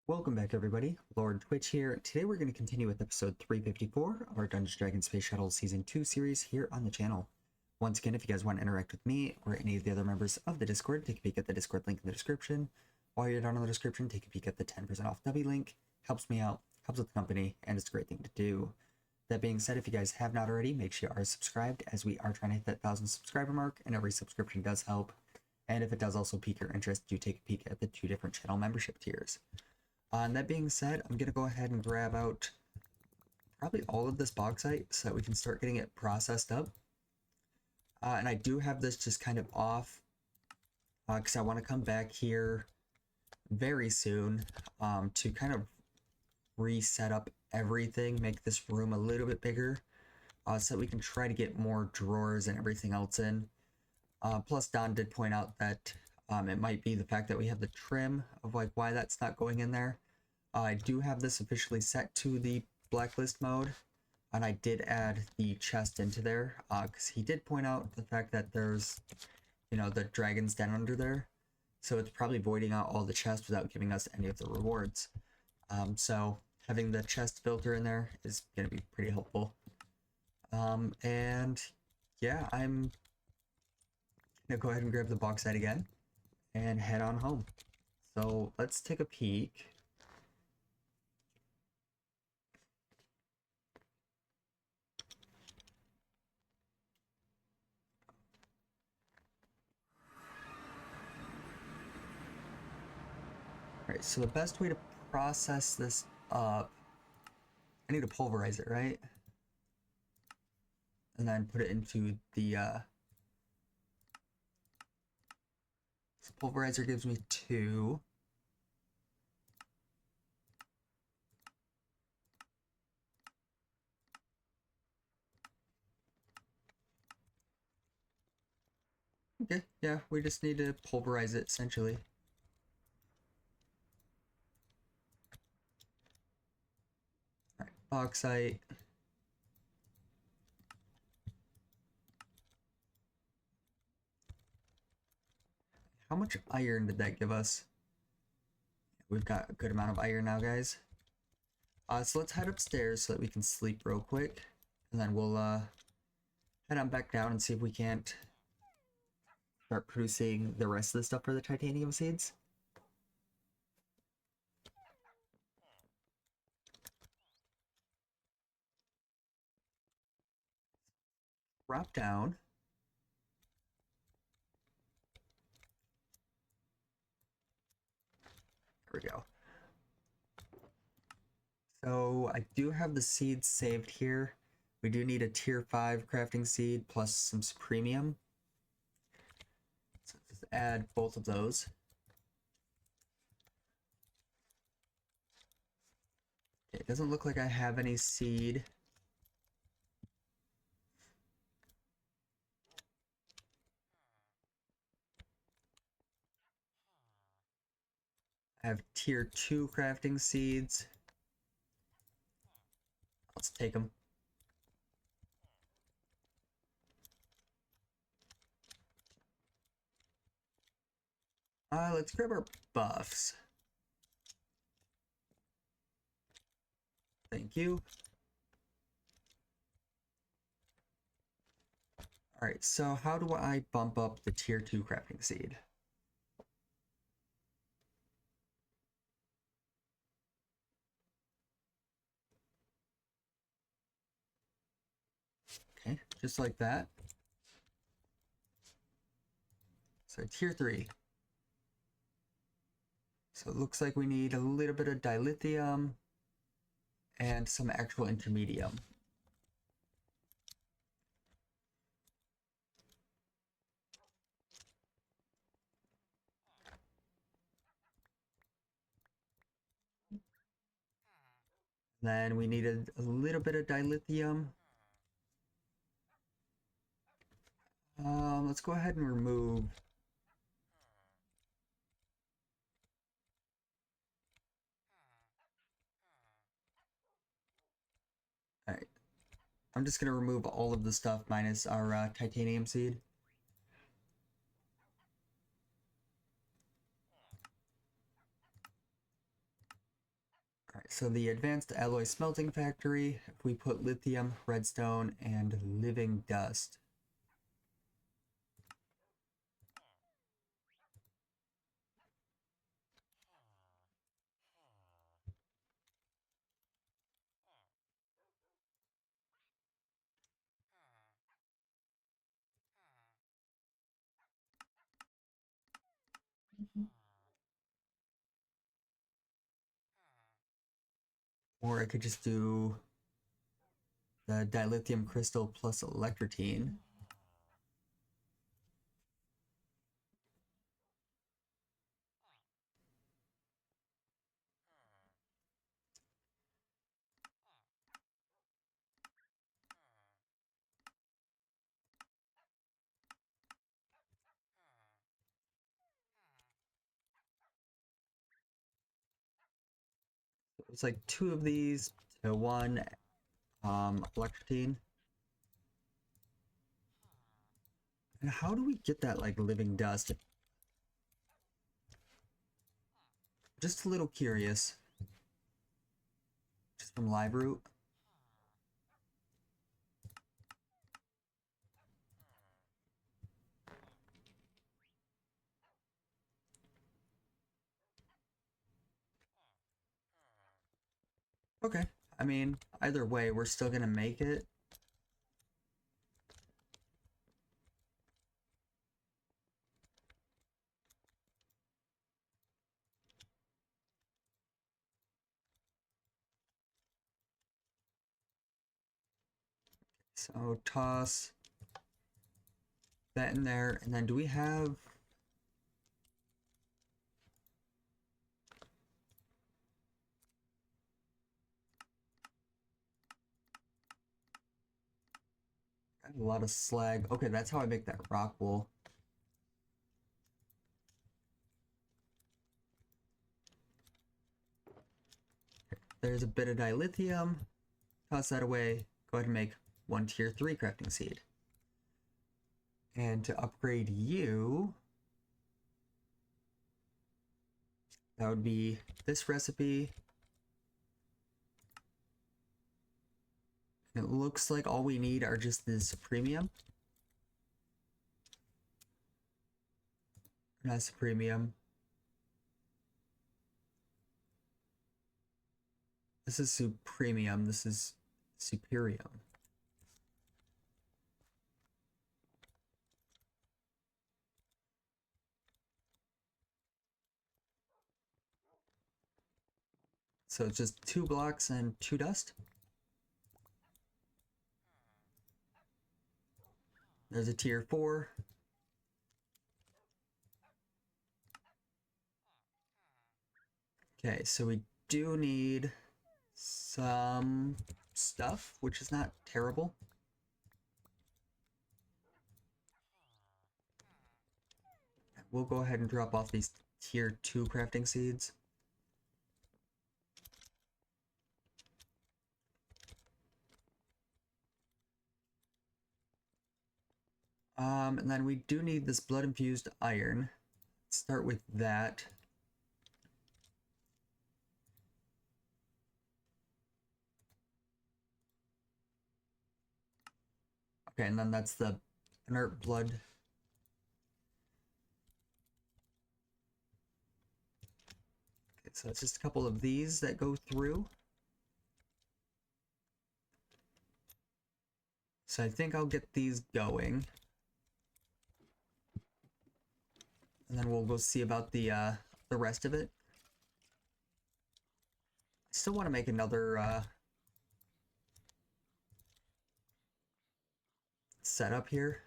Welcome back, everybody. Lord Twitch here. Today we're going to continue with episode 354 of our Dungeons & Dragons Space Shuttle Season 2 series here on the channel. Once again, if you guys want to interact with me or any of the other members of the Discord, take a peek at the Discord link in the description. While you're down in the description, take a peek at the 10% off W link. Helps me out, helps with the company, and it's a great thing to do. That being said, if you guys have not already, make sure you are subscribed, as we are trying to hit that 1,000 subscriber mark, and every subscription does help. And if it does also pique your interest, do take a peek at the 2 different channel membership tiers. That being said, I'm going to go ahead and grab out probably all of this bauxite so that we can start getting it processed up. And I do have this just kind of off because I want to come back here very soon to kind of reset up everything, make this room a little bit bigger so that we can try to get more drawers and everything else in. Plus, Don did point out that it might be the fact that we have the trim of like why that's not going in there. I do have this officially set to the blacklist mode, and I did add the chest into there because he did point out the fact that there's, you know, the dragon's den under there, so it's probably voiding out all the chests without giving us any of the rewards. So having the chest filter in there is going to be pretty helpful. And yeah, I'm gonna go ahead and grab the bauxite again and head on home. So let's take a peek. Alright, so the best way to process this up, I need to pulverize it, right? And then put it into the so pulverizer gives me 2. Okay, yeah, we just need to pulverize it essentially. Alright, bauxite. How much iron did that give us? We've got a good amount of iron now, guys. So let's head upstairs so that we can sleep real quick. And then we'll head on back down and see if we can't start producing the rest of the stuff for the titanium seeds. Drop down. There we go. So I do have the seeds saved here. We do need a tier 5 crafting seed plus some premium. So just add both of those. It doesn't look like I have any seed. I have tier 2 crafting seeds. Let's take them. Let's grab our buffs. Thank you. Alright, so how do I bump up the tier 2 crafting seed? Okay, just like that. So tier 3. So it looks like we need a little bit of dilithium and some actual intermedium. Then we needed a little bit of dilithium. Let's go ahead and remove. Alright. I'm just going to remove all of the stuff minus our titanium seed. So the advanced alloy smelting factory, if we put lithium, redstone, and living dust. Or I could just do the dilithium crystal plus electrotine. It's like 2 of these to 1 electrotine. And how do we get that like living dust? Just a little curious. Just from live root. Okay. I mean, either way, we're still gonna make it. So toss that in there, and then do we have... a lot of slag. Okay, that's how I make that rock wool. There's a bit of dilithium. Toss that away. Go ahead and make 1 tier 3 crafting seed. And to upgrade you, that would be this recipe. And it looks like all we need are just this premium. Not premium. This is supremium. This is superium. So it's just 2 blocks and 2 dust. There's a tier 4. Okay, so we do need some stuff, which is not terrible. We'll go ahead and drop off these tier 2 crafting seeds. And then we do need this blood infused iron. Let's start with that. Okay, and then that's the inert blood. Okay, so it's just a couple of these that go through. So I think I'll get these going. And then we'll go see about the rest of it. I still want to make another setup here.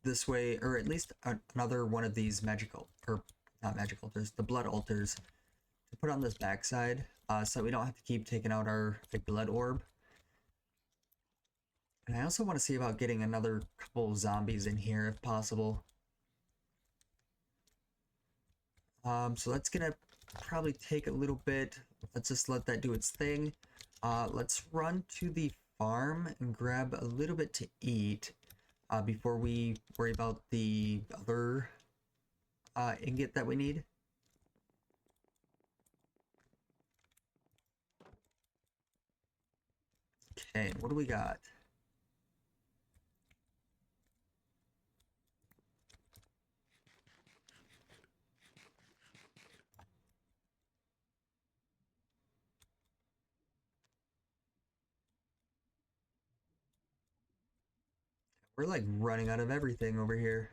This way, or at least another one of these magical, or not magic altars, the blood altars, to put on this backside, so we don't have to keep taking out our blood orb. And I also want to see about getting another couple zombies in here if possible. So that's gonna probably take a little bit. Let's just let that do its thing. Let's run to the farm and grab a little bit to eat before we worry about the other ingot that we need. Okay, what do we got? We're like running out of everything over here.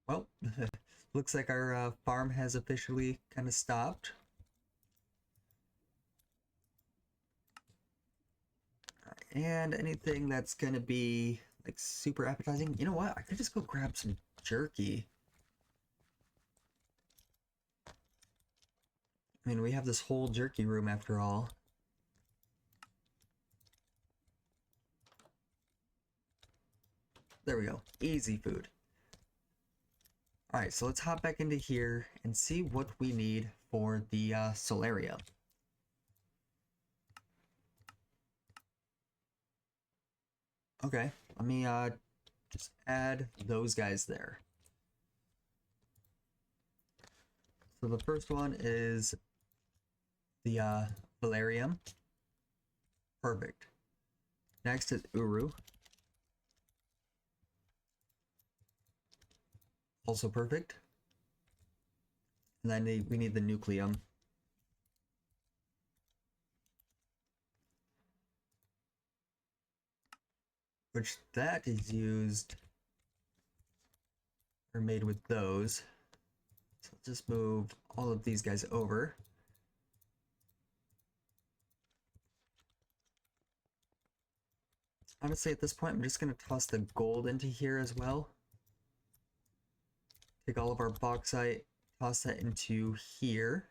Well, looks like our farm has officially kind of stopped. And anything that's gonna be like super appetizing. You know what? I could just go grab some jerky. I mean, we have this whole jerky room after all. There we go. Easy food. Alright, so let's hop back into here and see what we need for the solarium. Okay, let me just add those guys there. So the first one is the Valerium. Perfect. Next is Uru. Also perfect. And then we need the Nucleum. Which that is used or made with those. So let's just move all of these guys over. Honestly, at this point, I'm just going to toss the gold into here as well. Take all of our bauxite, toss that into here.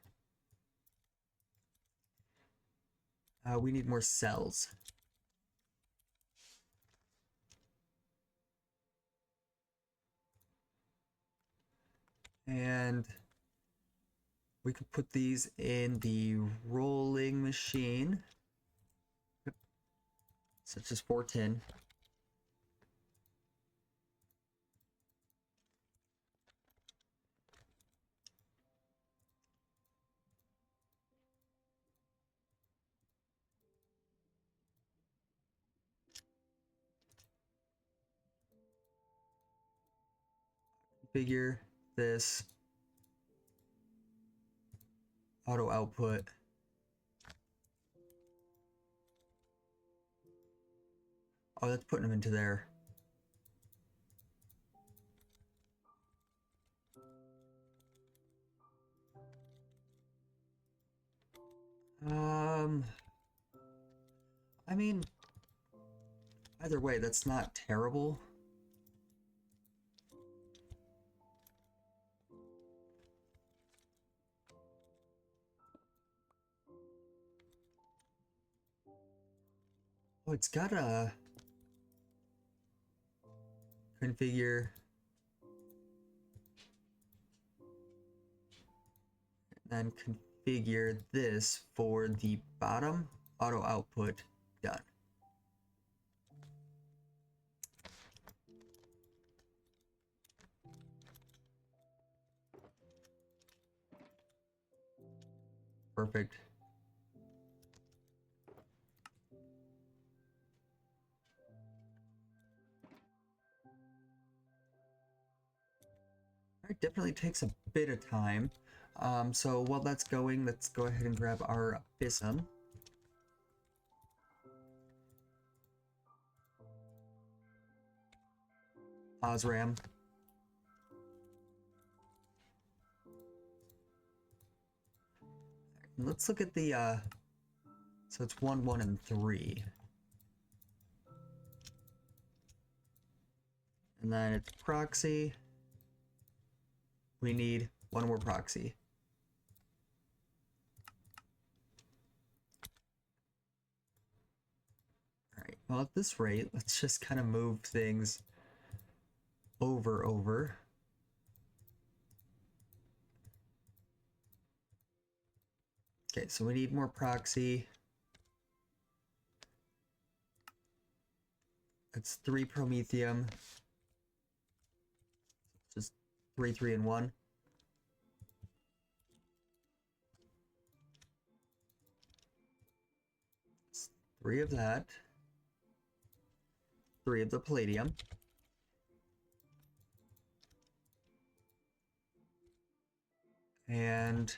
We need more cells. And we could put these in the rolling machine. So it's just 4 tin. Configure this auto output. Oh, that's putting them into there. I mean, either way, that's not terrible. Oh, it's got a configure. And configure this for the bottom auto output. Done. Perfect. It definitely takes a bit of time. So while that's going, let's go ahead and grab our Bissum. Osram. Let's look at the, so it's 1, 1, and 3. And then it's proxy. We need one more proxy. Alright, well at this rate, let's just kind of move things over. Okay, so we need more proxy. That's 3 promethium. Just 3, 3, and 1. It's 3 of that. 3 of the palladium. And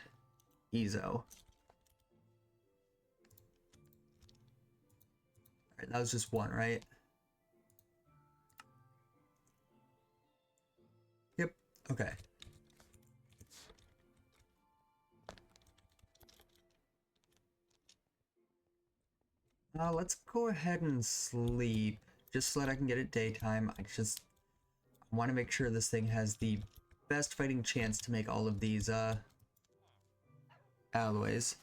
Ezo. Alright, that was just 1, right? Yep, okay. Let's go ahead and sleep, just so that I can get it daytime. I want to make sure this thing has the best fighting chance to make all of these, alloys.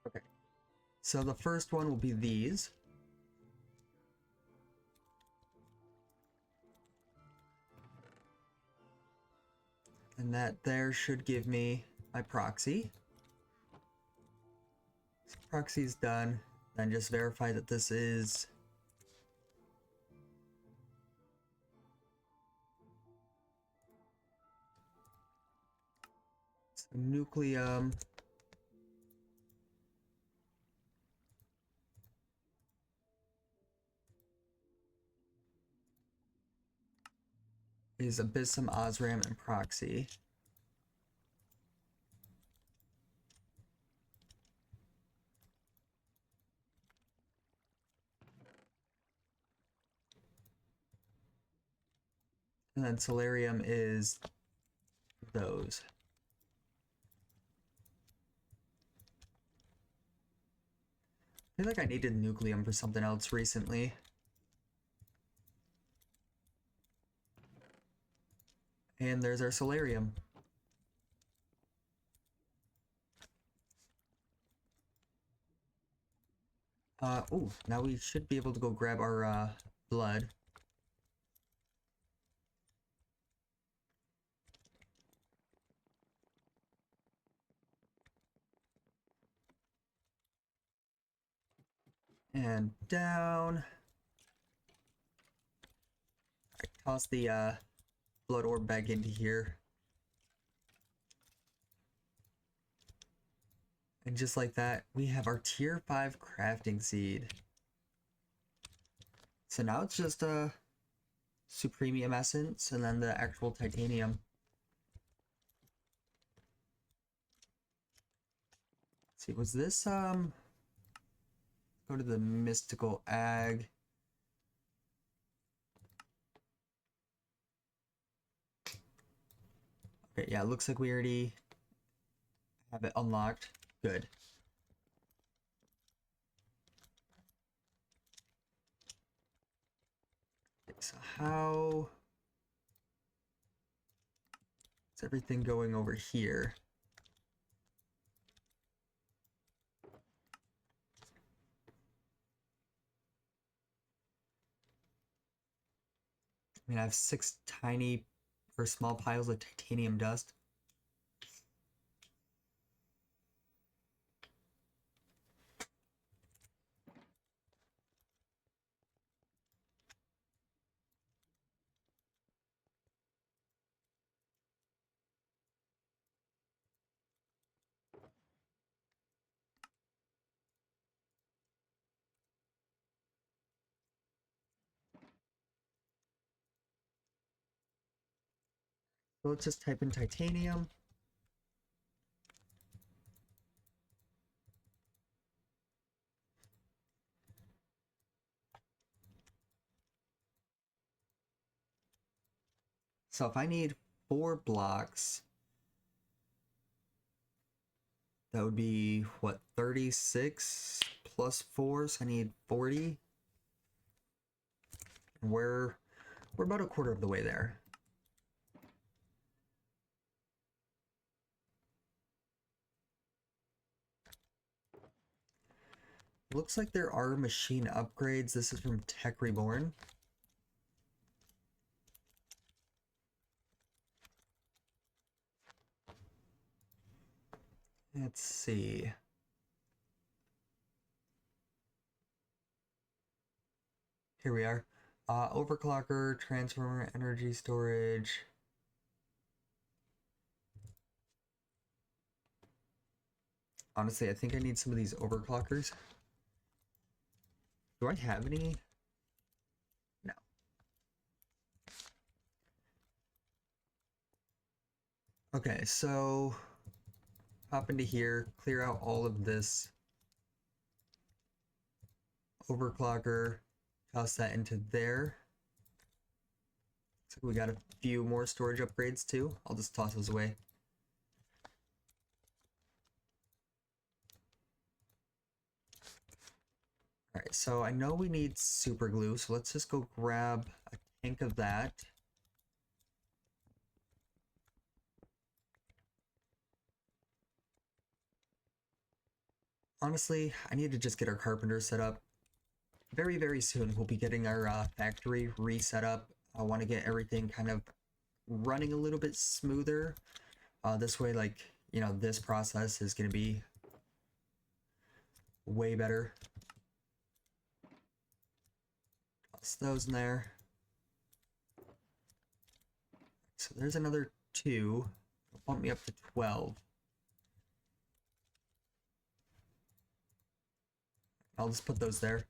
Okay. So the first one will be these. And that there should give me my proxy. So proxy's done. Then just verify that this is nucleum. Is abyssum, osram, and proxy. And then solarium is those. I feel like I needed nucleum for something else recently. And there's our solarium. Oh, now we should be able to go grab our, blood. And down. I toss the, blood orb back into here. And just like that, we have our tier 5 crafting seed. So now it's just a supremium essence and then the actual titanium. Let's see, was this go to the mystical ag. Okay, yeah, it looks like we already have it unlocked. Good. Okay, so how is everything going over here? I mean, I have 6 tiny or small piles of titanium dust. So let's just type in titanium. So if I need 4 blocks, that would be, what, 36 plus 4, so I need 40. And we're about a quarter of the way there. Looks like there are machine upgrades. This is from Tech Reborn. Let's see. Here we are. Overclocker, transformer, energy storage. Honestly, I think I need some of these overclockers. Do I have any? No. Okay, so hop into here, clear out all of this overclocker, toss that into there. So we got a few more storage upgrades too. I'll just toss those away. Alright, so I know we need super glue, so let's just go grab a tank of that. Honestly, I need to just get our carpenter set up. Very, very soon we'll be getting our factory reset up. I want to get everything kind of running a little bit smoother. This way, like, you know, this process is going to be way better. Toss those in there. So there's another 2. It'll bump me up to 12. I'll just put those there.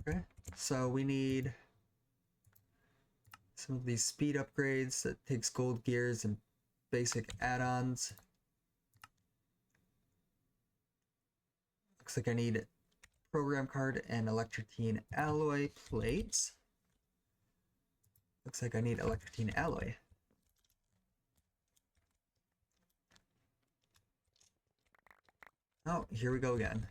Okay, so we need some of these speed upgrades that takes gold gears and basic add-ons. Looks like I need program card and electrotine alloy plates. Looks like I need electrotine alloy. Oh, here we go again.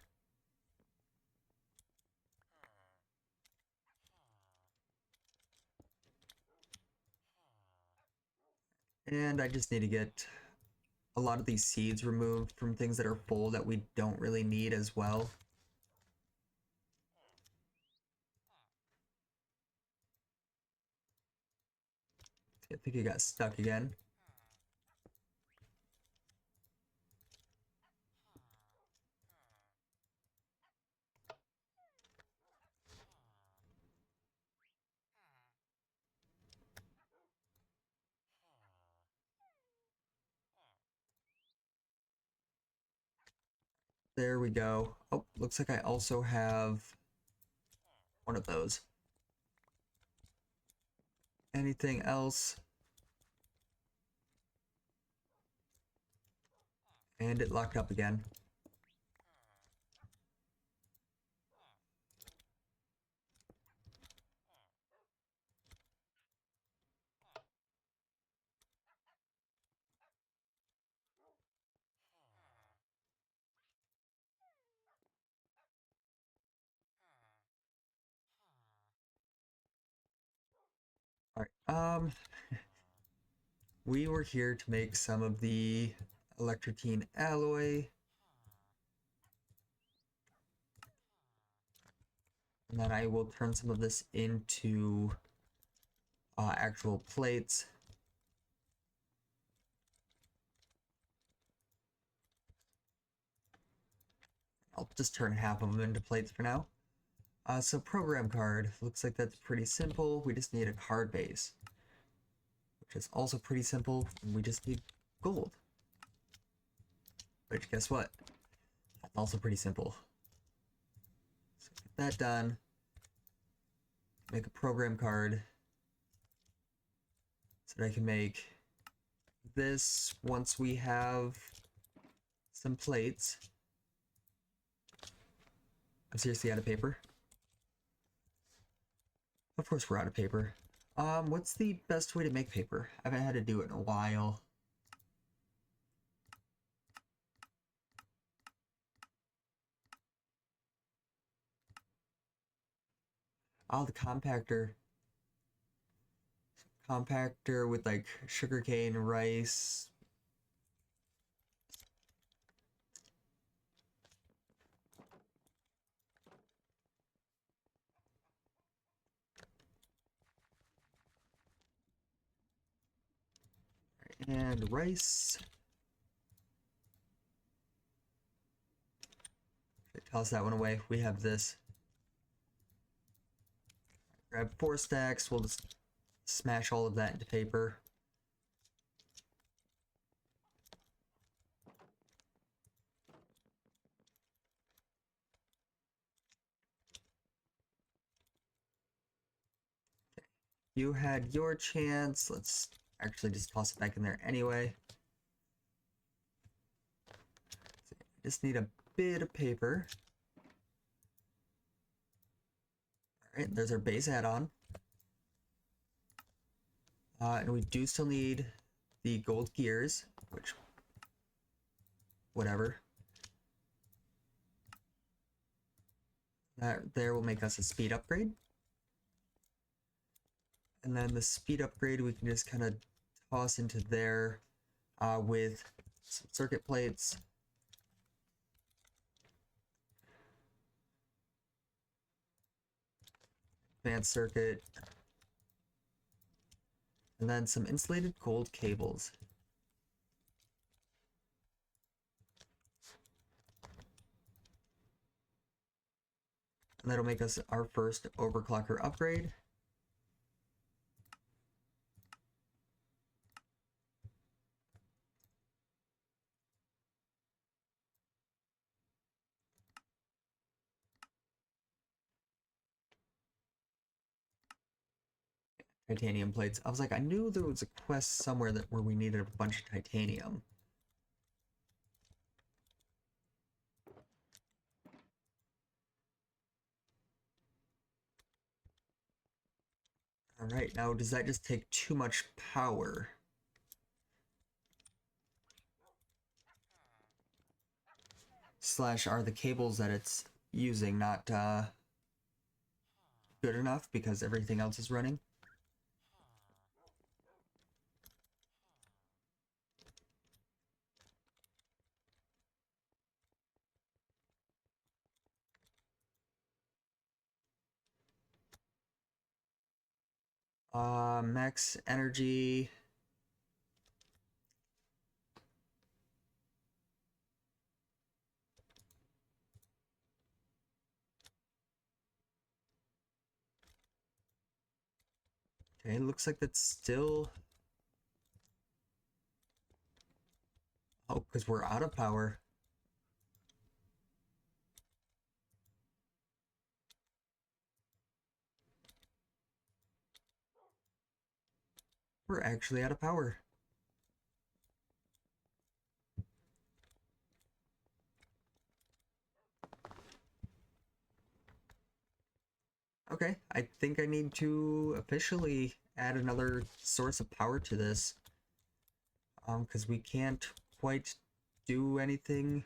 And I just need to get a lot of these seeds removed from things that are full that we don't really need as well. I think it got stuck again. There we go. Oh, looks like I also have one of those. Anything else? And it locked up again. All right. We were here to make some of the electrotine alloy. And then I will turn some of this into actual plates. I'll just turn half of them into plates for now. So program card, looks like that's pretty simple. We just need a card base, which is also pretty simple. We just need gold. Which, guess what? That's also pretty simple. So get that done. Make a program card so that I can make this once we have some plates. I'm seriously out of paper. Of course we're out of paper. What's the best way to make paper? I haven't had to do it in a while. Oh, the compactor. Compactor with like sugarcane, rice. and rice. Toss that one away. We have this. Grab 4 stacks. We'll just smash all of that into paper. You had your chance. Let's actually just toss it back in there anyway. Just need a bit of paper. Alright, there's our base add-on. And we do still need the gold gears, which, whatever. That there will make us a speed upgrade. And then the speed upgrade we can just kind of toss into there with some circuit plates. Advanced circuit. And then some insulated gold cables. And that'll make us our first overclocker upgrade. Titanium plates. I was like, I knew there was a quest somewhere where we needed a bunch of titanium. Alright, now does that just take too much power? Slash, are the cables that it's using not good enough because everything else is running? Max energy. Okay, looks like that's still... Oh, because we're out of power. We're actually out of power. Okay, I think I need to officially add another source of power to this. Because we can't quite do anything.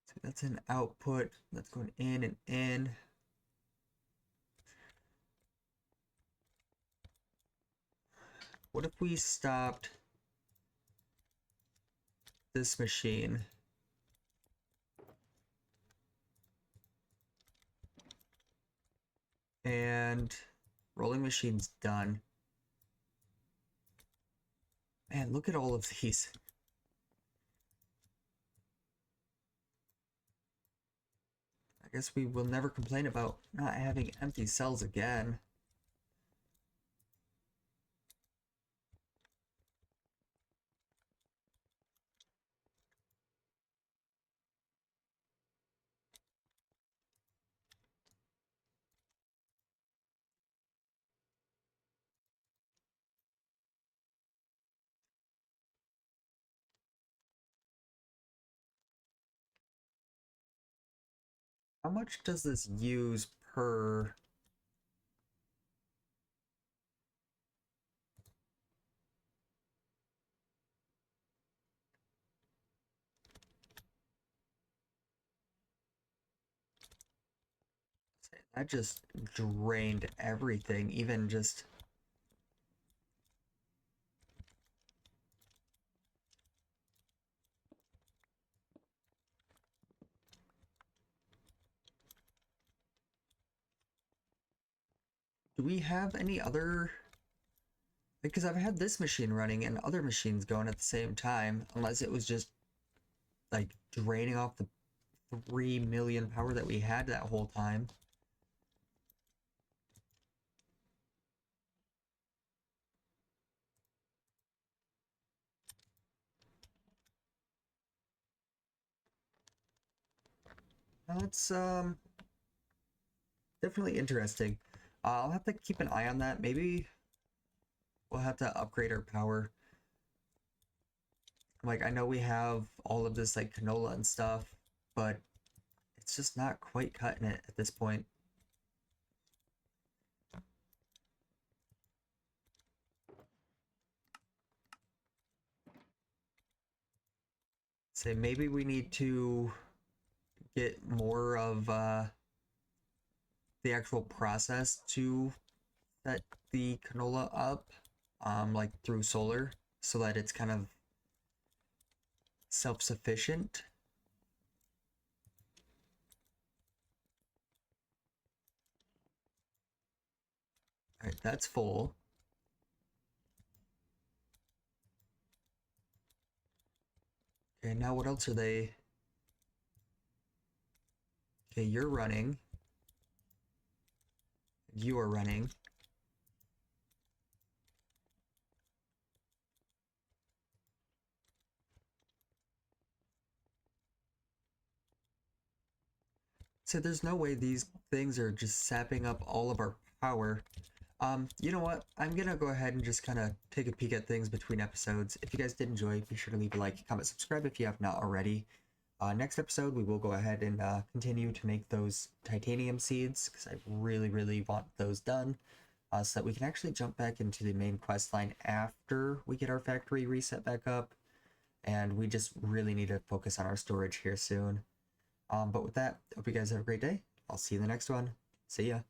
So that's an output. That's going in and in. What if we stopped this machine? And rolling machine's done. Man, look at all of these. I guess we will never complain about not having empty cells again. How much does this use per... That just drained everything, even just... Do we have any other Because I've had this machine running and other machines going at the same time, unless it was just like draining off the 3 million power that we had that whole time. That's definitely interesting. I'll have to keep an eye on that. Maybe we'll have to upgrade our power. Like, I know we have all of this like canola and stuff, but it's just not quite cutting it at this point. Say maybe we need to get more of the actual process to set the canola up, like through solar, so that it's kind of self-sufficient. All right, that's full. Okay, now what else are they? Okay, you're running. You are running. So there's no way these things are just sapping up all of our power. You know what? I'm gonna go ahead and just kind of take a peek at things between episodes. If you guys did enjoy, be sure to leave a like, comment, subscribe if you have not already. Next episode, we will go ahead and continue to make those titanium seeds, because I really, really want those done, so that we can actually jump back into the main quest line after we get our factory reset back up. And we just really need to focus on our storage here soon. But with that, hope you guys have a great day. I'll see you in the next one. See ya.